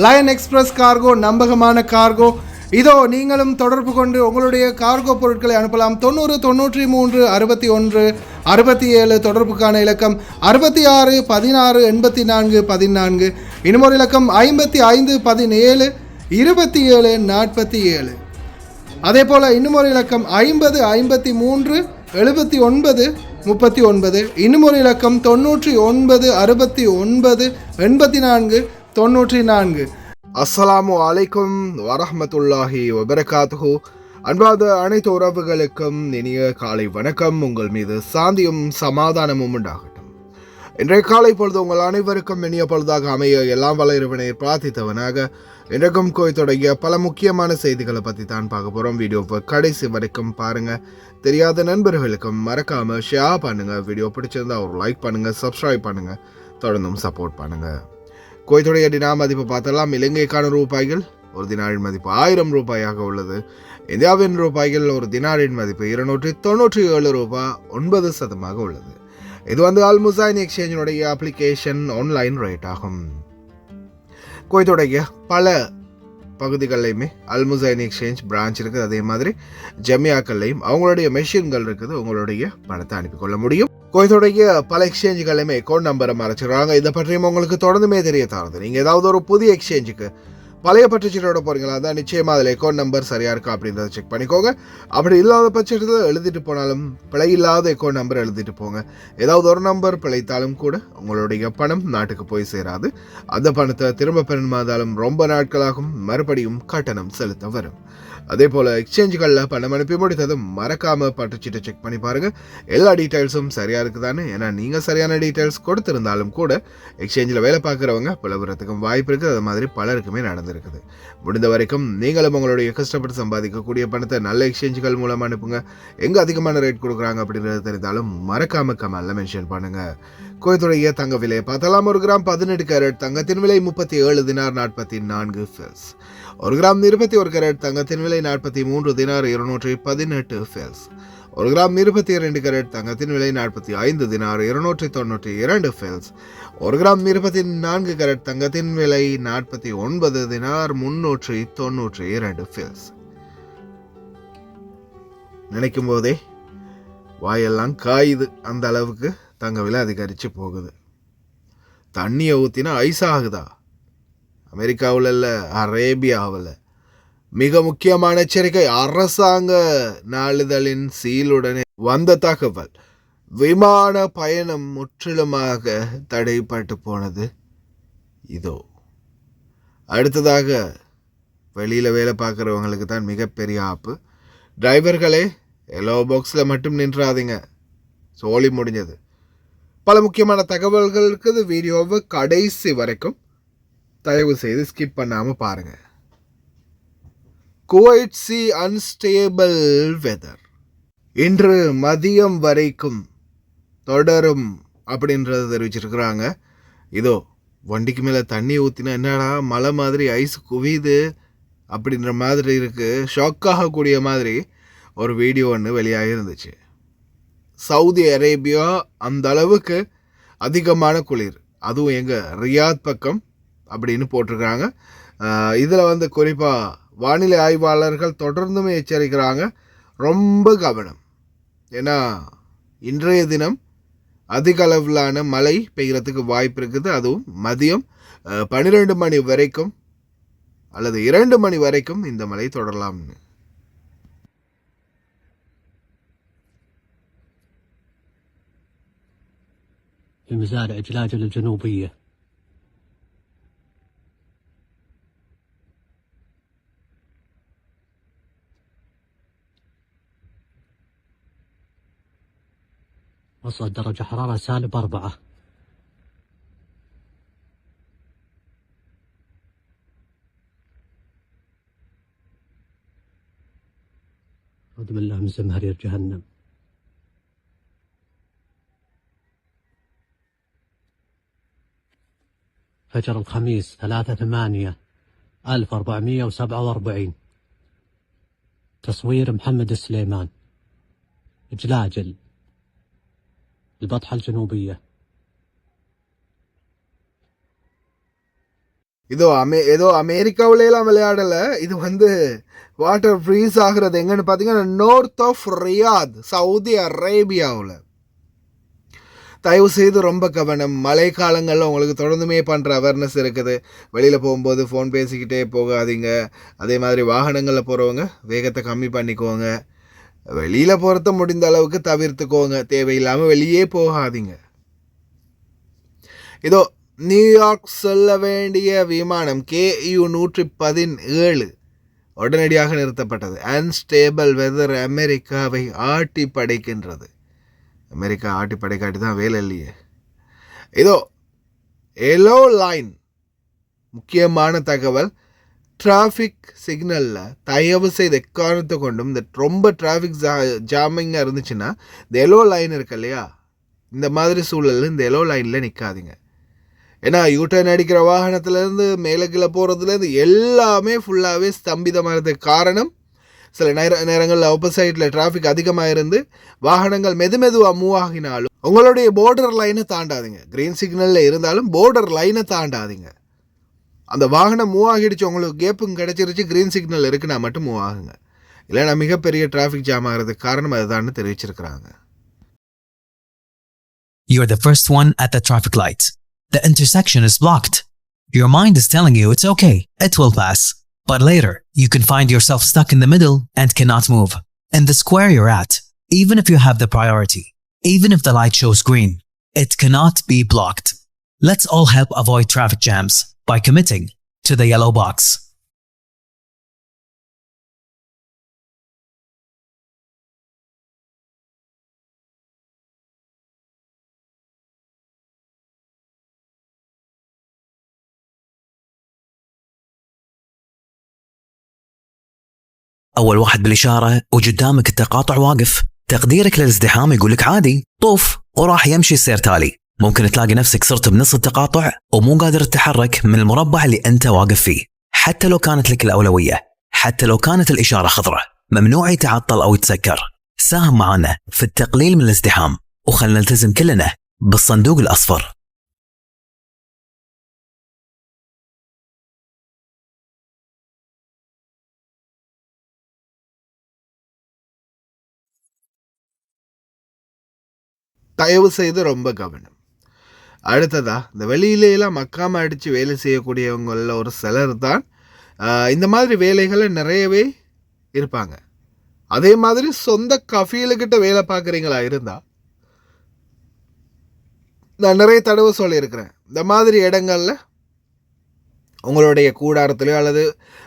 Line express cargo நம்பகமான cargo. இதோ நீங்களும் தொடர்பு கொண்டு உங்களுடைய கார்கோ பொருட்களை அனுப்பலாம். 90 93 61 67 தொடர்புக்கான இலக்கம் 66 16 84 14. இன்னொரு இலக்கம் 55 17 27 47. அதே போல் இன்னுமொரு இலக்கம் 50 53 79 39. இன்னுமொரு இலக்கம் 99 69 84 94. அஸ்ஸலாமு அலைக்கும் வரஹ்மத்துல்லாஹி வபரகாத்துஹு. அன்பாத அனைத்து உறவுகளுக்கும் இனிய காலை வணக்கம். உங்கள் மீது சாந்தியும் சமாதானமும் உண்டாகட்டும். இன்றைய காலை பொழுது உங்கள் அனைவருக்கும் இனிய பொழுதாக அமைய எல்லாம் வல்ல இறைவனை பிரார்த்தித்தவனாக இன்றைக்கும் கோயத்தோடைய பல முக்கியமான செய்திகளை பற்றி தான் பார்க்க போகிறோம். வீடியோவை கடைசி வரைக்கும் பாருங்கள். தெரியாத நண்பர்களுக்கும் மறக்காமல் ஷேர் பண்ணுங்கள். வீடியோ பிடிச்சிருந்தா ஒரு லைக் பண்ணுங்கள், சப்ஸ்கிரைப் பண்ணுங்கள், தொடர்ந்தும் சப்போர்ட் பண்ணுங்கள். குவைத்துடைய டினா மதிப்பு பார்த்தலாம். இலங்கைக்கான ரூபாய்கள் ஒரு தினாரின் மதிப்பு 1000 ரூபாயாக உள்ளது. இந்தியாவின் ரூபாய்கள் ஒரு தினாரின் மதிப்பு 297 ரூபாய் 9% உள்ளது. இது அல் முசைன் எக்ஸ்சேஞ்சினுடைய அப்ளிகேஷன் ஆன்லைன் ரேட் ஆகும். குவைத்துடைய பல பகுதிகளிலையுமே அல் முசைன் எக்ஸ்சேஞ்ச் பிரான்ச் இருக்குது. அதே மாதிரி ஜமியாக்கள்லையும் அவங்களுடைய மெஷின்கள் இருக்குது. உங்களுடைய பணத்தை அனுப்பிக்கொள்ள முடியும். குவைத்துடைய பல எக்ஸ்சேஞ்சுகளுமே அக்கௌண்ட் நம்பரை மறைச்சிடுறாங்க. இதை பற்றியும் உங்களுக்கு தொடர்ந்துமே தெரிய தருது. நீங்கள் ஏதாவது ஒரு புதிய எக்ஸ்சேஞ்சுக்கு பழைய பற்றுச்சீட்டோட போகிறீங்களா தான் நிச்சயமாக அதில் அக்கௌண்ட் நம்பர் சரியாக இருக்கா அப்படின்றத செக் பண்ணிக்கோங்க. அப்படி இல்லாத பட்சத்தில் எழுதிட்டு போனாலும் பிழை இல்லாத அக்கௌண்ட் நம்பர் எழுதிட்டு போங்க. ஏதாவது ஒரு நம்பர் பிழைத்தாலும் கூட உங்களுடைய பணம் நாட்டுக்கு போய் சேராது. அந்த பணத்தை திரும்ப பெறுமாதாலும் ரொம்ப நாட்களாகும். மறுபடியும் கட்டணம் செலுத்த வரும். அதே போல் எக்ஸ்சேஞ்சுகளில் பணம் அனுப்பி முடித்ததும் மறக்காமல் பற்றுச்சீட்டை செக் பண்ணி பாருங்கள். எல்லா டீட்டெயில்ஸும் சரியாக இருக்குதானே. ஏன்னா நீங்கள் சரியான டீட்டெயில்ஸ் கொடுத்துருந்தாலும் கூட எக்ஸ்சேஞ்சில் வேலை பார்க்குறவங்க பிளவுறதுக்கும் வாய்ப்பு இருக்குது. அது மாதிரி பலருக்குமே நடந்திருக்குது. முடிந்த வரைக்கும் நீங்களும் உங்களுடைய கஷ்டப்பட்டு சம்பாதிக்கக்கூடிய பணத்தை நல்ல எக்ஸ்சேஞ்சுகள் மூலமாக அனுப்புங்க. எங்கே அதிகமான ரேட் கொடுக்குறாங்க அப்படின்றது தெரிந்தாலும் மறக்காமல் கமெண்ட்ல மென்ஷன் பண்ணுங்கள். குவைத்துடைய தங்க விலையை பார்த்தலாம். 1 கிராம் 18 கேரட் தங்கத்தின் விலை 37 தினார் 44 ஃபெல்ஸ். 1 கிராம் 21 கேரட் தங்கத்தின் விலை 43 தினார் 218 ஃபெல்ஸ். 1 கிராம் 22 கேரட் தங்கத்தின் விலை 45 தினார் 292 ஃபெல்ஸ். 1 கிராம் 24 கேரட் தங்கத்தின் விலை 49 தினார் 392 ஃபெல்ஸ். நினைக்கும் போதே வாயெல்லாம் காயுது. அந்த அளவுக்கு தங்க விலை அதிகரித்து போகுது. தண்ணியை ஊற்றினா ஐஸ் ஆகுதா? அமெரிக்காவில் இல்லை, அரேபியாவில். மிக முக்கியமான எச்சரிக்கை. அரசாங்க நாளிதழின் சீலுடனே வந்த தகவல். விமான பயணம் முற்றிலுமாக தடைப்பட்டு போனது. இதோ அடுத்ததாக வெளியில் வேலை பார்க்குறவங்களுக்கு தான் மிகப்பெரிய ஆப்பு. டிரைவர்களே எல்லோ பாக்ஸில் மட்டும் நின்றாதீங்க. சோழி முடிஞ்சது. பல முக்கியமான தகவல்கள் இருக்குது. வீடியோவை கடைசி வரைக்கும் தயவு செய்து ஸ்கிப் பண்ணாமல் பாருங்கள். குவைட் சி அன்ஸ்டேபிள் வெதர் இன்று மதியம் வரைக்கும் தொடரும் அப்படின்றத தெரிவிச்சிருக்கிறாங்க. இதோ வண்டிக்கு மேலே தண்ணி ஊற்றினா என்னடா மழை மாதிரி ஐஸ் குவியுது அப்படின்ற மாதிரி இருக்குது. ஷாக் ஆகக்கூடிய மாதிரி ஒரு வீடியோ ஒன்று வெளியாகி இருந்துச்சு. சவுதி அரேபியா அந்த அளவுக்கு அதிகமான குளிர், அதுவும் எங்கள் ரியாத் பக்கம் அப்படின்னு போட்டிருக்கிறாங்க. இதில் குறிப்பாக வானிலை ஆய்வாளர்கள் தொடர்ந்துமே எச்சரிக்கிறாங்க, ரொம்ப கவனம். ஏன்னா இன்றைய தினம் அதிக அளவிலான மழை பெய்கிறதுக்கு வாய்ப்பு இருக்குது. அதுவும் மதியம் 12 மணி வரைக்கும் அல்லது 2 மணி வரைக்கும் இந்த மழை தொடரலாம்னு. في مزارع جلاجل الجنوبية. وصلت درجة حرارة -4. أعوذ بالله من زمهرير جهنم. فجر الخميس 3/8/1447. تصوير محمد السليمان. جلاجل البطحة الجنوبية. ஏதோ அமெரிக்காவிலாம் விளையாடலை. இது வந்து வாட்டர் ஃப்ரீஸ் ஆகிறது எங்கன்னு பார்த்தீங்கன்னா நார்த் ஆஃப் ரியாத், சவுதி அரேபியாவில். தயவு செய்து ரொம்ப கவனம். மழை காலங்களில் உங்களுக்கு தொடர்ந்துமே பண்ணுற அவேர்னஸ் இருக்குது. வெளியில் போகும்போது ஃபோன் பேசிக்கிட்டே போகாதீங்க. அதே மாதிரி வாகனங்களில் போகிறவங்க வேகத்தை கம்மி பண்ணிக்கோங்க. வெளியில் போகிறத முடிந்த அளவுக்கு தவிர்த்துக்கோங்க. தேவையில்லாமல் வெளியே போகாதீங்க. இதோ நியூயார்க் செல்ல வேண்டிய விமானம் KU 117 உடனடியாக நிறுத்தப்பட்டது. அன்ஸ்டேபிள் வெதர் அமெரிக்காவை ஆட்டி படைக்கின்றது. அமெரிக்கா ஆட்டி படைக்காட்டி தான் வேலை இல்லையே. இதோ எல்லோ லைன், முக்கியமான தகவல். டிராஃபிக் சிக்னலில் தயவு செய்து எக்காரணத்தை கொண்டும் இந்த ரொம்ப டிராஃபிக் ஜாமிங்காக இருந்துச்சுன்னா இந்த எல்லோ லைன் இருக்கு இல்லையா, இந்த மாதிரி சூழலில் இந்த எல்லோ லைனில் நிற்காதீங்க. ஏன்னா யூட்டர்ன் அடிக்கிற வாகனத்துலேருந்து மேலே கீழே போகிறதுலேருந்து எல்லாமே ஃபுல்லாகவே ஸ்தம்பிதமாகிறதுக்கு காரணம் சில நேரங்களில் ஆப்போசைட்டில் டிராஃபிக் அதிகமாக இருந்து வாகனங்கள் மெதுவாக மூவ் ஆகினாலும் உங்களுடைய போர்டர் லைனை தாண்டாதீங்க. க்ரீன் சிக்னலில் இருந்தாலும் போர்டர் லைனை தாண்டாதீங்க. அந்த வாகனம் மூவ் ஆகிடுச்சு, உங்களுக்கு கேப்பும் கிடச்சிருச்சு, க்ரீன் சிக்னல் இருக்குன்னா மட்டும் மூவ் ஆகுங்க. இல்லைன்னா மிகப்பெரிய டிராஃபிக் ஜாம் ஆகிறதுக்கு காரணம் அதுதான் தெரிவிச்சிருக்கிறாங்க. You're the first one at the traffic light. The intersection is blocked. Your mind is telling you it's okay, it will pass. But later, you can find yourself stuck in the middle and cannot move. In the square you're at, even if you have the priority, even if the light shows green, it cannot be blocked. Let's all help avoid traffic jams by committing to the yellow box. أول واحد بالإشارة وقدامك التقاطع واقف، تقديرك للازدحام يقولك عادي طوف وراح يمشي السير تالي. ممكن تلاقي نفسك صرت بنص التقاطع ومو قادر تتحرك من المربع اللي أنت واقف فيه، حتى لو كانت لك الأولوية، حتى لو كانت الإشارة خضراء. ممنوع يتعطل أو يتسكر. ساهم معنا في التقليل من الازدحام وخلنا نلتزم كلنا بالصندوق الأصفر. தயவு செய்து ரொம்ப கவனம். அடுத்ததா, இந்த வெளியிலாம் மக்காம அடித்து வேலை செய்யக்கூடியவங்களில் ஒரு சிலர் தான் இந்த மாதிரி வேலைகளை நிறையவே இருப்பாங்க. அதே மாதிரி சொந்த கஃபீலுக்கிட்ட வேலை பார்க்குறீங்களா இருந்தால், நான் நிறைய தடவை சொல்லியிருக்கிறேன், இந்த மாதிரி இடங்களில் உங்களுடைய கூடாரத்துலையோ அல்லது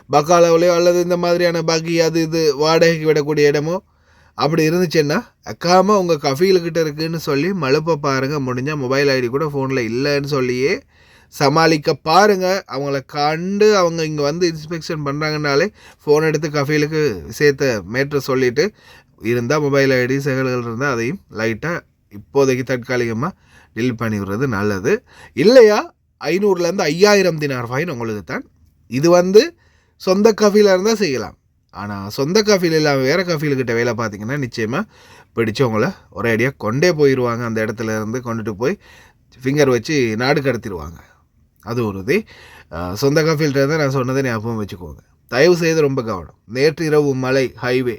பக்காலாவிலையோ அல்லது இந்த மாதிரியான பகி அது இது வாடகைக்கு விடக்கூடிய இடமோ அப்படி இருந்துச்சுன்னா அக்காமல் உங்கள் கஃபீலுக்கிட்ட இருக்குதுன்னு சொல்லி மழுப்ப பாருங்கள். முடிஞ்சால் மொபைல் ஐடி கூட ஃபோனில் இல்லைன்னு சொல்லியே சமாளிக்க பாருங்கள். அவங்கள கண்டு அவங்க இங்கே வந்து இன்ஸ்பெக்ஷன் பண்ணுறாங்கனாலே ஃபோன் எடுத்து கஃபீலுக்கு சேர்த்த மேட்ரை சொல்லிவிட்டு இருந்தால் மொபைல் ஐடி செயல்கள் இருந்தால் அதையும் லைட்டாக இப்போதைக்கு தற்காலிகமாக டெலிட் பண்ணி விடுறது நல்லது. இல்லையா 500லேருந்து 5000 தினார் ஃபைன் உங்களுக்கு தான். இது வந்து சொந்த கஃபீலாக இருந்தால் செய்யலாம். ஆனால் சொந்த கஃபீல் இல்லாமல் வேறு கஃபீல்கிட்ட வேலை பார்த்திங்கன்னா நிச்சயமாக பிடிச்சவங்கள ஒரே அடியாக கொண்டே போயிடுவாங்க. அந்த இடத்துல இருந்து கொண்டுட்டு போய் ஃபிங்கர் வச்சு நாடு கடத்திடுவாங்க. அது ஒரு இது. சொந்த கஃபீல்கிட்ட இருந்தால் நான் சொன்னதை ஞாபகம் வச்சுக்கோங்க. தயவு செய்து ரொம்ப கவனம். நேற்று இரவு மழை ஹைவே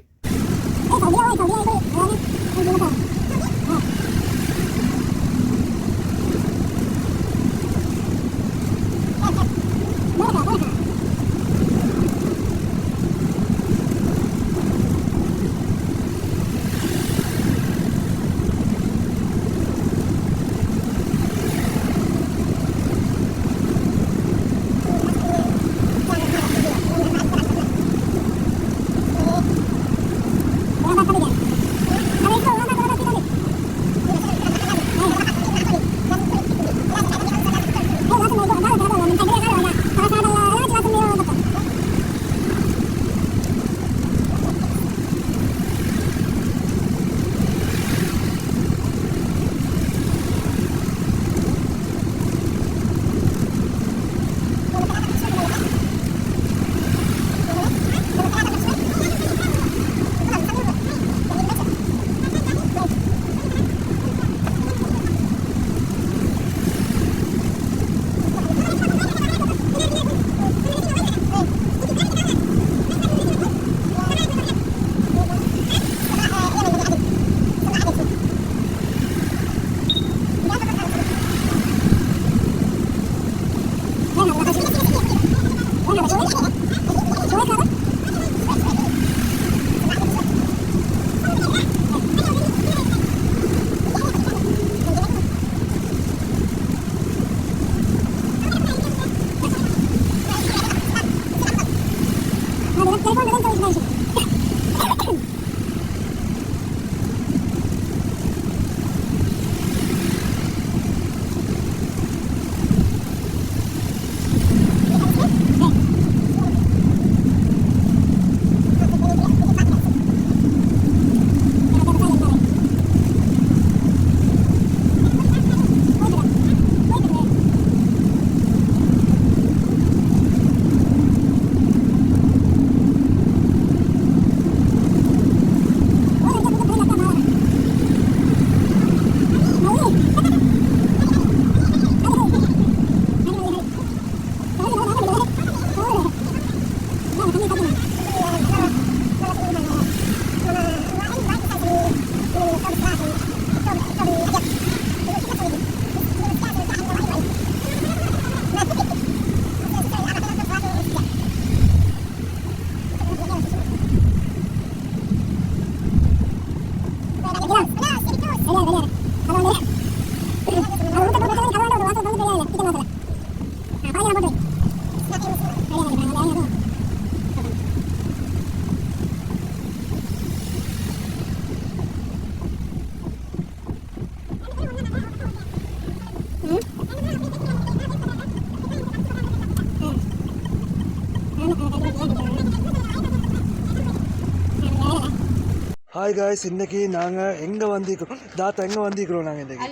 ஹாய் காய்ஸ், இன்றைக்கி நாங்கள் எங்கே வந்திருக்கிறோம் தாத்தா? எங்கே வந்திருக்கிறோம் நாங்கள் இன்றைக்கி?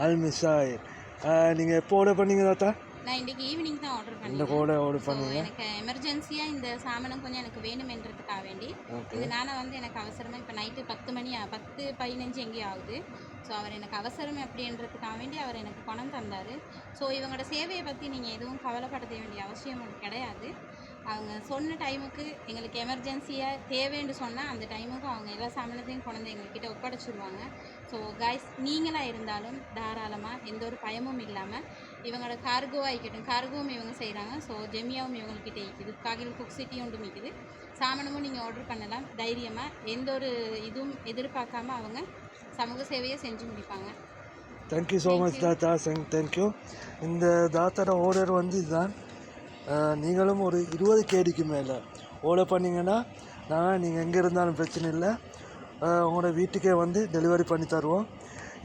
அல்மிஷாயில். நீங்கள் எப்போ ஆர்டர் பண்ணீங்க தாத்தா? நான் இன்றைக்கி ஈவினிங் தான் ஆர்டர் பண்ணேன். இந்த கூட ஆர்டர் பண்ணீங்க? எனக்கு எமர்ஜென்சியாக இந்த சாமானம் கொஞ்சம் எனக்கு வேணுமென்றதுக்காக வேண்டி இதனால் எனக்கு அவசரமாக இப்போ நைட்டு 10:15 எங்கேயும் ஆகுது. ஸோ அவர் எனக்கு அவசரம் அப்படின்றதுக்காக வேண்டி அவர் எனக்கு பணம் தந்தார். ஸோ இவங்களோட சேவையை பற்றி நீங்கள் எதுவும் கவலைப்பட வேண்டிய அவசியம் கிடையாது. அவங்க சொன்ன டைமுக்கு எங்களுக்கு எமர்ஜென்சியாக தேவைன்னு சொன்னால் அந்த டைமுக்கு அவங்க எல்லா சாமானத்தையும் கொண்டு எங்கள்கிட்ட ஒப்படைச்சிடுவாங்க. ஸோ காய்ஸ், நீங்களாக இருந்தாலும் தாராளமாக எந்த ஒரு பயமும் இல்லாமல் இவங்களோட கார்கோவாக இருக்கட்டும், கார்கோவும் இவங்க செய்கிறாங்க. ஸோ ஜெமியாவும் இவங்கள்கிட்ட இருக்குது, காகில் குக் சிட்டி ஒன்று இருக்குது. சாமானமும் நீங்கள் ஆர்டர் பண்ணலாம் தைரியமாக, எந்த ஒரு இதுவும் எதிர்பார்க்காம அவங்க சமூக சேவையை செஞ்சு முடிப்பாங்க. தேங்க்யூ ஸோ மச் தாத்தா. தேங்க்யூ. இந்த தாத்தாவோட ஆர்டர் வந்து இதுதான். நீங்களும் ஒரு 20 கேடிக்கு மேலே ஆர்டர் பண்ணிங்கன்னா நீங்கள் எங்கே இருந்தாலும் பிரச்சனை இல்லை, உங்களோட வீட்டுக்கே வந்து டெலிவரி பண்ணி தருவோம்.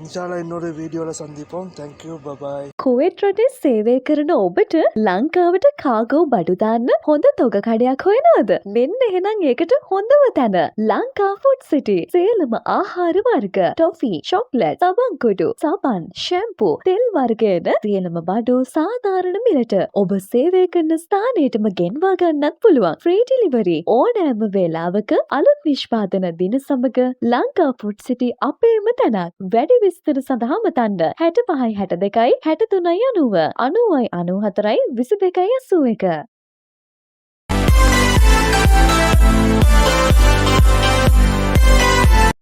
ඉන්ෂාල්ලා இன்னொரு வீடியோவில் சந்திப்போம். Thank you, bye bye. කුවේට් රටේ සේවය කරන ඔබට ලංකාවට කාගෝ බඩු දාන්න හොඳ තොග කඩයක් හොයනවද? මෙන්න එහෙනම් ඒකට හොඳම තැන ලංකා ෆුඩ් සිටි. සියලුම ආහාර වර්ග, ටොෆි, චොක්ලට්, සබන් කුඩු, සබන්, ෂැම්පූ, තෙල් වර්ගයන සියලුම බඩු සාධාරණ මිලට ඔබ සේවය කරන ස්ථානයටම ගෙන්වා ගන්නත් පුළුවන්. ෆ්‍රී ඩිලිවරි ඕනෑම වේලාවක අලුත් නිෂ්පාදන දින සමග ලංකා ෆුඩ් සිටි අපේම තැනක්. වැඩි විස්තර සඳහා මතන්න 65 62 63 90 90 94 22 81.